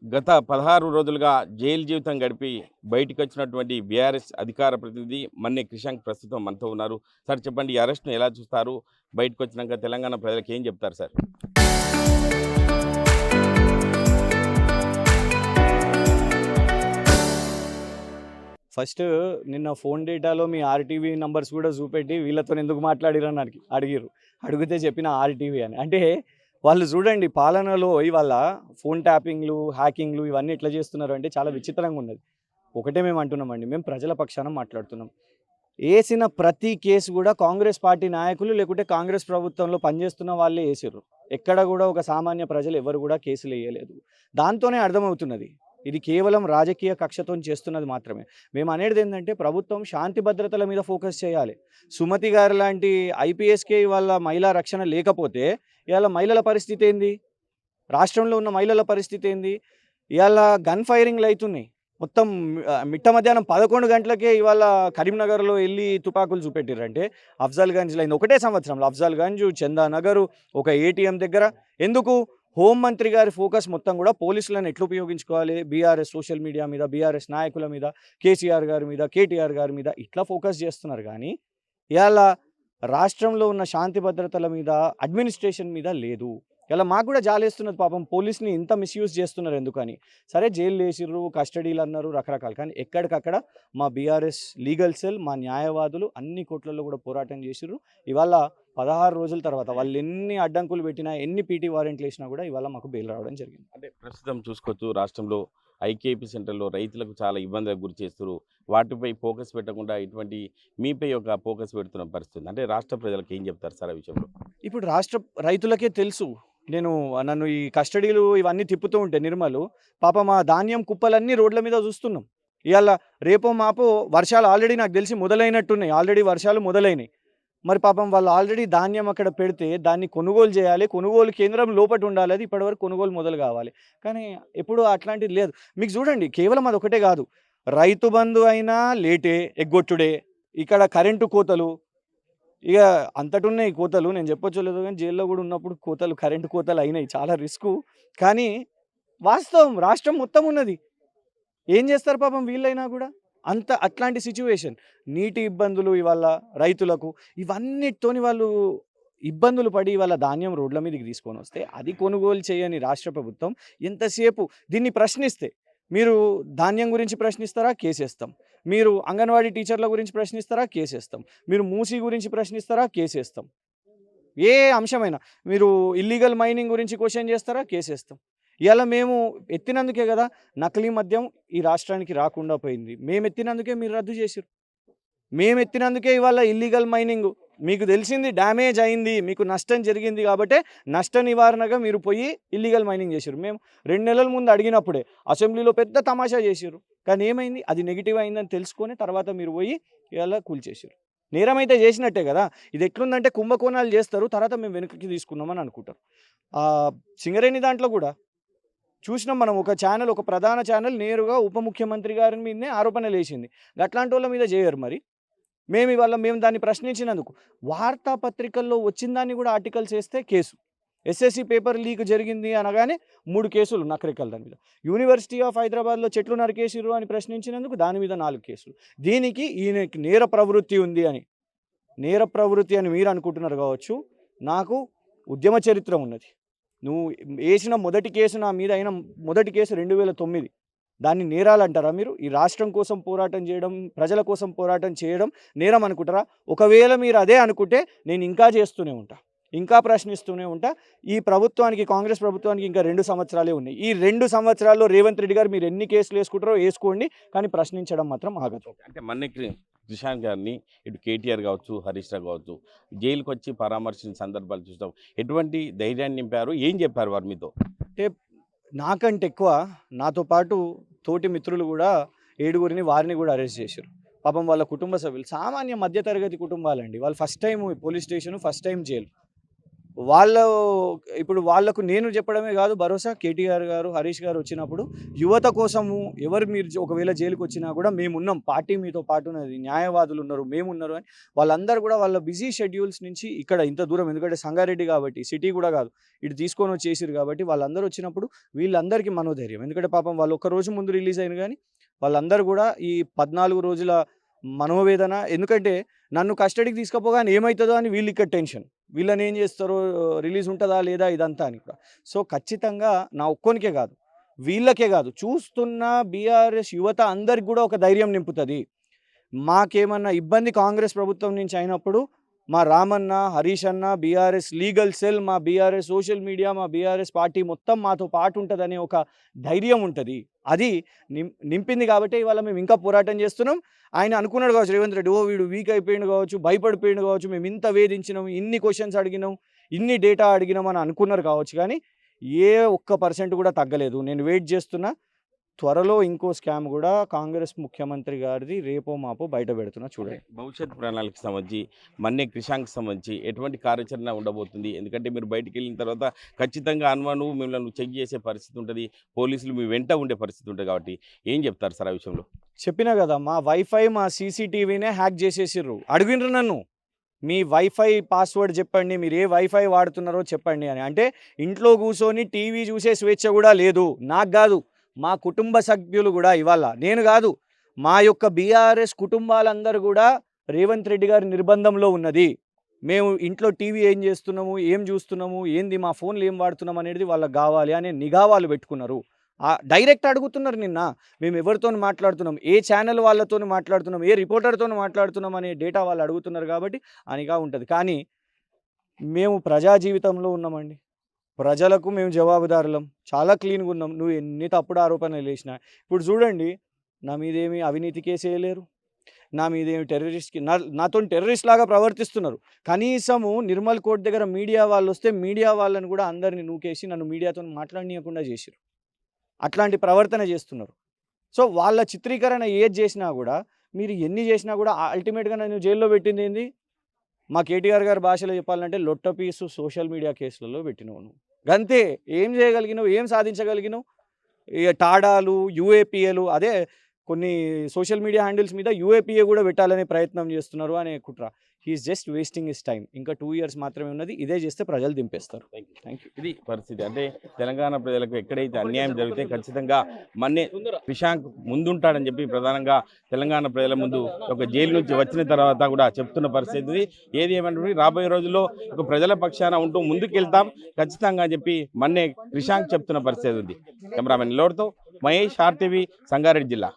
గత 16 రోజులుగా జైలు జీవితం గడిపి బయటికొచ్చినటువంటి బీఆర్ఎస్ అధికార ప్రతినిధి మన్నె క్రిషాంక్ ప్రస్తుతం మనతో ఉన్నారు. సార్ చెప్పండి, ఈ అరెస్ట్‌ను ఎలా చూస్తారు? బయటకొచ్చినాక తెలంగాణ ప్రజలకు ఏం చెప్తారు సార్? ఫస్ట్ నిన్న ఫోన్ డేటాలో మీ ఆర్టీవీ నంబర్స్ కూడా చూపెట్టి వీళ్ళతోని ఎందుకు మాట్లాడిరని అడిగిర్రు. అడిగితే చెప్పిన ఆర్టీవీ అని. అంటే వాళ్ళు చూడండి పాలనలో ఇవాళ ఫోన్ ట్యాపింగ్‌లు, హ్యాకింగ్‌లు ఇవన్నీ ఎట్లా చేస్తున్నారు అంటే చాలా విచిత్రంగా ఉన్నది. ఒకటే మేము అంటున్నామండి. మేము ప్రజల పక్షాన మాట్లాడుతున్నాం. ఏసిన ప్రతి కేసు కూడా కాంగ్రెస్ పార్టీ నాయకులు లేకుంటే కాంగ్రెస్ ప్రభుత్వంలో పనిచేస్తున్న వాళ్ళే ఏసిర్రు. ఎక్కడ కూడా ఒక సామాన్య ప్రజలు ఎవరు కూడా కేసులు ఎయ్యలేదు. దాంతోనే అర్థమవుతున్నది. ఇది కేవలం రాజకీయ కక్షతోని చేస్తున్నది మాత్రమే. మేము అనేది ఏందంటే ప్రభుత్వం శాంతి భద్రతల మీద ఫోకస్ చేయాలి. సుమతి గారు లాంటి ఐపీఎస్‌కే ఇవాళ మహిళా రక్షణ లేకపోతే ఇవాళ మహిళల పరిస్థితి ఏంది? రాష్ట్రంలో ఉన్న మహిళల పరిస్థితి ఏంది? ఇవాళ గన్ ఫైరింగ్‌లు అయితున్నాయి. మొత్తం మిట్ట మధ్యాహ్నం 11 గంటలకే ఇవాళ కరీంనగర్‌లో ఎళ్లి తుపాకులు చూపెట్టిర్రంటే అఫ్జల్‌గంజ్‌లో అయింది. ఒకటే సంవత్సరంలో అఫ్జల్‌గంజ్, చందానగర్, ఒక ఏటీఎం దగ్గర. ఎందుకు? హోంమంత్రి గారి ఫోకస్ మొత్తం కూడా పోలీసులను ఎట్లా ఉపయోగించుకోవాలి, బీఆర్ఎస్ సోషల్ మీడియా మీద, బీఆర్ఎస్ నాయకుల మీద, కేసీఆర్ గారి మీద, కేటీఆర్ గారి మీద ఇట్లా ఫోకస్ చేస్తున్నారు. కానీ ఇవాళ రాష్ట్రంలో ఉన్న శాంతి భద్రతల మీద, అడ్మినిస్ట్రేషన్ మీద లేదు. ఇలా మాకు కూడా జాలేస్తున్నది పాపం పోలీస్ని ఇంత మిస్యూజ్ చేస్తున్నారు ఎందుకని. సరే జైలు వేసిర్రు, కస్టడీలు అన్నారు, రకరకాలు. కానీ ఎక్కడికక్కడ మా బీఆర్ఎస్ లీగల్ సెల్, మా న్యాయవాదులు అన్ని కోర్టులలో కూడా పోరాటం చేసిర్రు. ఇవాళ 16 రోజుల తర్వాత వాళ్ళు ఎన్ని అడ్డంకులు పెట్టినా, ఎన్ని పీటీ వారెంట్లు వేసినా కూడా ఇవాళ మాకు బెయిల్ రావడం జరిగింది. అంటే ప్రస్తుతం చూసుకోవచ్చు, రాష్ట్రంలో ఐకేపీ సెంటర్‌లో రైతులకు చాలా ఇబ్బందులకు గురి చేస్తుర్రు. వాటిపై ఫోకస్ పెట్టకుండా ఇటువంటి మీపై ఒక ఫోకస్ పెడుతున్న పరిస్థితి. అంటే రాష్ట్ర ప్రజలకు ఏం చెప్తారు సార్ ఆ విషయంలో? ఇప్పుడు రాష్ట్ర రైతులకే తెలుసు. నన్ను ఈ కస్టడీలు ఇవన్నీ తిప్పుతూ ఉంటే నిర్మలు, పాపం మా ధాన్యం కుప్పలన్నీ రోడ్ల మీద చూస్తున్నాం. ఇవాళ రేపో మాపో వర్షాలు ఆల్రెడీ నాకు తెలిసి మొదలైనట్టున్నాయి. ఆల్రెడీ వర్షాలు మొదలైనాయి. మరి పాపం వాళ్ళు ఆల్రెడీ ధాన్యం అక్కడ పెడితే దాన్ని కొనుగోలు చేయాలి. కొనుగోలు కేంద్రం లోపట ఉండాలి. అది ఇప్పటివరకు కొనుగోలు మొదలు కావాలి. కానీ ఎప్పుడు అట్లాంటిది లేదు. మీకు చూడండి కేవలం అదొకటే కాదు. రైతు బంధు అయినా లేటే, ఎగ్గొట్టుడే. ఇక్కడ కరెంటు కోతలు, ఇక అంతటున్నాయి కోతలు. నేను చెప్పొచ్చో లేదో కానీ జైల్లో కూడా ఉన్నప్పుడు కోతలు, కరెంటు కోతలు అయినాయి. చాలా రిస్కు. కానీ వాస్తవం రాష్ట్రం మొత్తం ఉన్నది. ఏం చేస్తారు పాపం వీళ్ళైనా కూడా? అట్లాంటి సిచ్యువేషన్. నీటి ఇబ్బందులు ఇవాళ రైతులకు, ఇవన్నిటితోని వాళ్ళు ఇబ్బందులు పడి ఇవాళ ధాన్యం రోడ్ల మీదకి తీసుకొని వస్తే అది కొనుగోలు చేయని రాష్ట్ర ప్రభుత్వం ఎంతసేపు దీన్ని ప్రశ్నిస్తే, మీరు ధాన్యం గురించి ప్రశ్నిస్తారా? కేసేస్తాం. మీరు అంగన్వాడీ టీచర్ల గురించి ప్రశ్నిస్తారా? కేసేస్తాం. మీరు మూసీ గురించి ప్రశ్నిస్తారా? కేసేస్తాం. ఏ అంశమైనా మీరు ఇల్లీగల్ మైనింగ్ గురించి క్వశ్చన్ చేస్తారా? కేసేస్తాం. ఇవాళ మేము ఎత్తినందుకే కదా నకిలీ మద్యం ఈ రాష్ట్రానికి రాకుండా పోయింది. మేము ఎత్తినందుకే మీరు రద్దు చేసిర్రు. మేము ఎత్తినందుకే ఇవాళ ఇల్లీగల్ మైనింగ్ మీకు తెలిసింది డ్యామేజ్ అయింది, మీకు నష్టం జరిగింది కాబట్టే నష్ట నివారణగా మీరు పోయి ఇల్లీగల్ మైనింగ్ చేసిర్రు. మేము 2 నెలల ముందు అడిగినప్పుడే అసెంబ్లీలో పెద్ద తమాషా చేసిర్రు. కానీ ఏమైంది? అది నెగిటివ్ అయిందని తెలుసుకొని తర్వాత మీరు పోయి ఇవాళ కూల్చేసిర్రు. నేరం అయితే చేసినట్టే కదా. ఇది ఎట్లుందంటే కుంభకోణాలు చేస్తారు, తర్వాత మేము వెనక్కి తీసుకున్నామని అనుకుంటారు. సింగరేణి దాంట్లో కూడా చూసినాం మనం. ఒక ఛానల్, ఒక ప్రధాన ఛానల్ నేరుగా ఉప ముఖ్యమంత్రి గారి మీదనే ఆరోపణలు వేసింది. అట్లాంటి వాళ్ళ మీద చేయరు. మరి మేము దాన్ని ప్రశ్నించినందుకు వార్తాపత్రికల్లో వచ్చిన దాన్ని కూడా ఆర్టికల్స్ వేస్తే కేసు. ఎస్ఎస్సి పేపర్ లీక్ జరిగింది అనగానే 3 కేసులు నకరికల్ దాని మీద. యూనివర్సిటీ ఆఫ్ హైదరాబాద్లో చెట్లు నరికేసిర్రు అని ప్రశ్నించినందుకు దాని మీద 4 కేసులు. దీనికి ఈయనకి నేర ప్రవృత్తి ఉంది అని, నేర ప్రవృత్తి అని మీరు అనుకుంటున్నారు కావచ్చు. నాకు ఉద్యమ చరిత్ర ఉన్నది. నువ్వు వేసిన మొదటి కేసు నా మీద అయిన మొదటి కేసు 2009. దాన్ని నేరాలు అంటారా మీరు? ఈ రాష్ట్రం కోసం పోరాటం చేయడం, ప్రజల కోసం పోరాటం చేయడం నేరం అనుకుంటారా? ఒకవేళ మీరు అదే అనుకుంటే నేను ఇంకా చేస్తూనే ఉంటా, ఇంకా ప్రశ్నిస్తూనే ఉంటా. ఈ ప్రభుత్వానికి, కాంగ్రెస్ ప్రభుత్వానికి ఇంకా 2 సంవత్సరాలే ఉన్నాయి. ఈ 2 సంవత్సరాల్లో రేవంత్ రెడ్డి గారు మీరు ఎన్ని కేసులు వేసుకుంటారో వేసుకోండి, కానీ ప్రశ్నించడం మాత్రం ఆగదు. అంటే మన్నె క్రిషాంక్ గారిని ఇటు కేటీఆర్ కావచ్చు, హరీష్ రావు కావచ్చు, జైలుకి వచ్చి పరామర్శించిన సందర్భాలు చూస్తాం. ఎటువంటి ధైర్యాన్ని నింపారు? ఏం చెప్పారు వారు మీతో? అంటే నాకంటే ఎక్కువ నాతో పాటు తోటి మిత్రులు కూడా 7గురిని, వారిని కూడా అరెస్ట్ చేశారు. పాపం వాళ్ళ కుటుంబ సభ్యులు సామాన్య మధ్యతరగతి కుటుంబాలండి. వాళ్ళు first time police station, first time jail. వాళ్ళ ఇప్పుడు వాళ్ళకు నేను చెప్పడమే కాదు భరోసా కేటీఆర్ గారు, హరీష్ గారు వచ్చినప్పుడు యువత కోసము ఎవరు మీరు ఒకవేళ జైలుకి వచ్చినా కూడా మేమున్నాం, పార్టీ మీతో పాటు ఉన్నది, న్యాయవాదులు ఉన్నారు, మేమున్నారు అని వాళ్ళందరూ కూడా వాళ్ళ బిజీ షెడ్యూల్స్ నుంచి ఇక్కడ ఇంత దూరం, ఎందుకంటే సంగారెడ్డి కాబట్టి సిటీ కూడా కాదు, ఇటు తీసుకొని వచ్చేసారు కాబట్టి వాళ్ళందరూ వచ్చినప్పుడు వీళ్ళందరికీ మనోధైర్యం. ఎందుకంటే పాపం వాళ్ళు ఒక రోజు ముందు రిలీజ్ అయిన కానీ వాళ్ళందరూ కూడా ఈ 14 రోజుల మనోవేదన, ఎందుకంటే నన్ను కస్టడీకి తీసుకుపోగానే ఏమవుతుందో అని వీళ్ళు ఇక్కడ టెన్షన్, వీళ్ళని ఏం చేస్తారో, రిలీజ్ ఉంటుందా లేదా ఇదంతా అని కూడా. సో ఖచ్చితంగా నా ఒక్కొనికే కాదు, వీళ్ళకే కాదు, చూస్తున్న బీఆర్ఎస్ యువత అందరికి కూడా ఒక ధైర్యం నింపుతుంది. మాకేమన్నా ఇబ్బంది కాంగ్రెస్ ప్రభుత్వం నుంచి అయినప్పుడు మా రామన్న, హరీష్ అన్న, బీఆర్ఎస్ లీగల్ సెల్, మా బీఆర్ఎస్ సోషల్ మీడియా, మా బీఆర్ఎస్ పార్టీ మొత్తం మాతో పాటు ఉంటుందనే ఒక ధైర్యం ఉంటుంది. అది నింపింది కాబట్టి ఇవాళ మేము ఇంకా పోరాటం చేస్తున్నాం. ఆయన అనుకున్నాడు కావచ్చు రేవంత్ రెడ్డి, ఓ వీడు వీక్ అయిపోయింది కావచ్చు, భయపడిపోయింది కావచ్చు, మేము ఇంత వేధించినాం, ఇన్ని క్వశ్చన్స్ అడిగినాం, ఇన్ని డేటా అడిగినాం అని అనుకున్నారు కావచ్చు, కానీ ఏ ఒక్క % కూడా తగ్గలేదు. నేను వెయిట్ చేస్తున్నా. త్వరలో ఇంకో స్కామ్ కూడా కాంగ్రెస్ ముఖ్యమంత్రి గారిది రేపో మాపో బయట పెడుతున్నా, చూడండి. భవిష్యత్ ప్రణాళికకు సంబంధించి మన్నే క్రిషాంక్ సంబంధించి ఎటువంటి కార్యాచరణ ఉండబోతుంది? ఎందుకంటే మీరు బయటికి వెళ్ళిన తర్వాత ఖచ్చితంగా అనుమాను మిమ్మల్ని చెక్ చేసే పరిస్థితి ఉంటుంది, పోలీసులు మీ వెంట ఉండే పరిస్థితి ఉంటుంది, కాబట్టి ఏం చెప్తారు సార్ ఆ విషయంలో? చెప్పినా కదా, మా వైఫై, మా సీసీటీవీనే హ్యాక్ చేసేసిర్రు. అడిగినరు నన్ను, మీ వైఫై పాస్వర్డ్ చెప్పండి, మీరు ఏ వైఫై వాడుతున్నారో చెప్పండి అని. అంటే ఇంట్లో కూర్చొని టీవీ చూసే స్వేచ్ఛ కూడా లేదు. నాకు కాదు, మా కుటుంబ సభ్యులు కూడా, ఇవాళ నేను కాదు, మా యొక్క బీఆర్ఎస్ కుటుంబాలందరూ కూడా రేవంత్ రెడ్డి గారి నిర్బంధంలో ఉన్నది. మేము ఇంట్లో టీవీ ఏం చేస్తున్నాము, ఏం చూస్తున్నాము, ఏంది మా ఫోన్లు ఏం వాడుతున్నాం అనేది వాళ్ళకి కావాలి అనే నిఘా వాళ్ళు పెట్టుకున్నారు. డైరెక్ట్ అడుగుతున్నారు. నిన్న మేము ఎవరితో మాట్లాడుతున్నాం, ఏ ఛానల్ వాళ్ళతో మాట్లాడుతున్నాం, ఏ రిపోర్టర్తో మాట్లాడుతున్నాం అనే డేటా వాళ్ళు అడుగుతున్నారు కాబట్టి అనిగా ఉంటుంది. కానీ మేము ప్రజా జీవితంలో ఉన్నామండి, ప్రజలకు మేము జవాబుదారులం, చాలా క్లీన్గా ఉన్నాం. నువ్వు ఎన్ని తప్పుడు ఆరోపణలు వేసినా ఇప్పుడు చూడండి, నా మీదేమి అవినీతి కేసు వేయలేరు, నా మీదేమి టెర్రరిస్ట్కి నాతో టెర్రరిస్ట్ లాగా ప్రవర్తిస్తున్నారు. కనీసము నిర్మల్ కోర్ట్ దగ్గర మీడియా వాళ్ళు వస్తే మీడియా వాళ్ళని కూడా అందరినీ నూకేసి నన్ను మీడియాతో మాట్లాడనీయకుండా చేశారు. అట్లాంటి ప్రవర్తన చేస్తున్నారు. సో వాళ్ళ చిత్రీకరణ ఏది చేసినా కూడా, మీరు ఎన్ని చేసినా కూడా అల్టిమేట్గా నేను జైల్లో పెట్టింది ఏంది, మా కేటీఆర్ గారి భాషలో చెప్పాలంటే లొట్టపీసు సోషల్ మీడియా కేసులలో పెట్టినావు. నువ్వు గంతే, ఏం చేయగలిగినావు, ఏం సాధించగలిగినావు? ఇక టాడాలు, యూఏపీఏలు, అదే కొన్ని సోషల్ మీడియా హ్యాండిల్స్ మీద యూఏపీఏ కూడా పెట్టాలనే ప్రయత్నం చేస్తున్నారు అనే కుట్ర. He's just wasting his time. ఇంకా 2 years మాత్రమే ఉన్నది, ఇదే చేస్తే ప్రజలు దింపేస్తారు. Thank you. ఇది పరిస్థితి. అంటే తెలంగాణ ప్రజలకు ఎక్కడైతే అన్యాయం జరిగితే ఖచ్చితంగా మన్నే క్రిషాంక్ ముందుంటాడని చెప్పి ప్రధానంగా తెలంగాణ ప్రజల ముందు ఒక జైలు నుంచి వచ్చిన తర్వాత కూడా చెప్తున్న పరిస్థితి. ఏది ఏమంటే రాబోయే రోజుల్లో ఒక ప్రజల పక్షాన ఉంటూ ముందుకెళ్తాం ఖచ్చితంగా అని చెప్పి మన్నే క్రిషాంక్ చెప్తున్న పరిస్థితి ఉంది. కెమెరామెన్ లోడ్తో మహేష్, RTV, సంగారెడ్డి జిల్లా.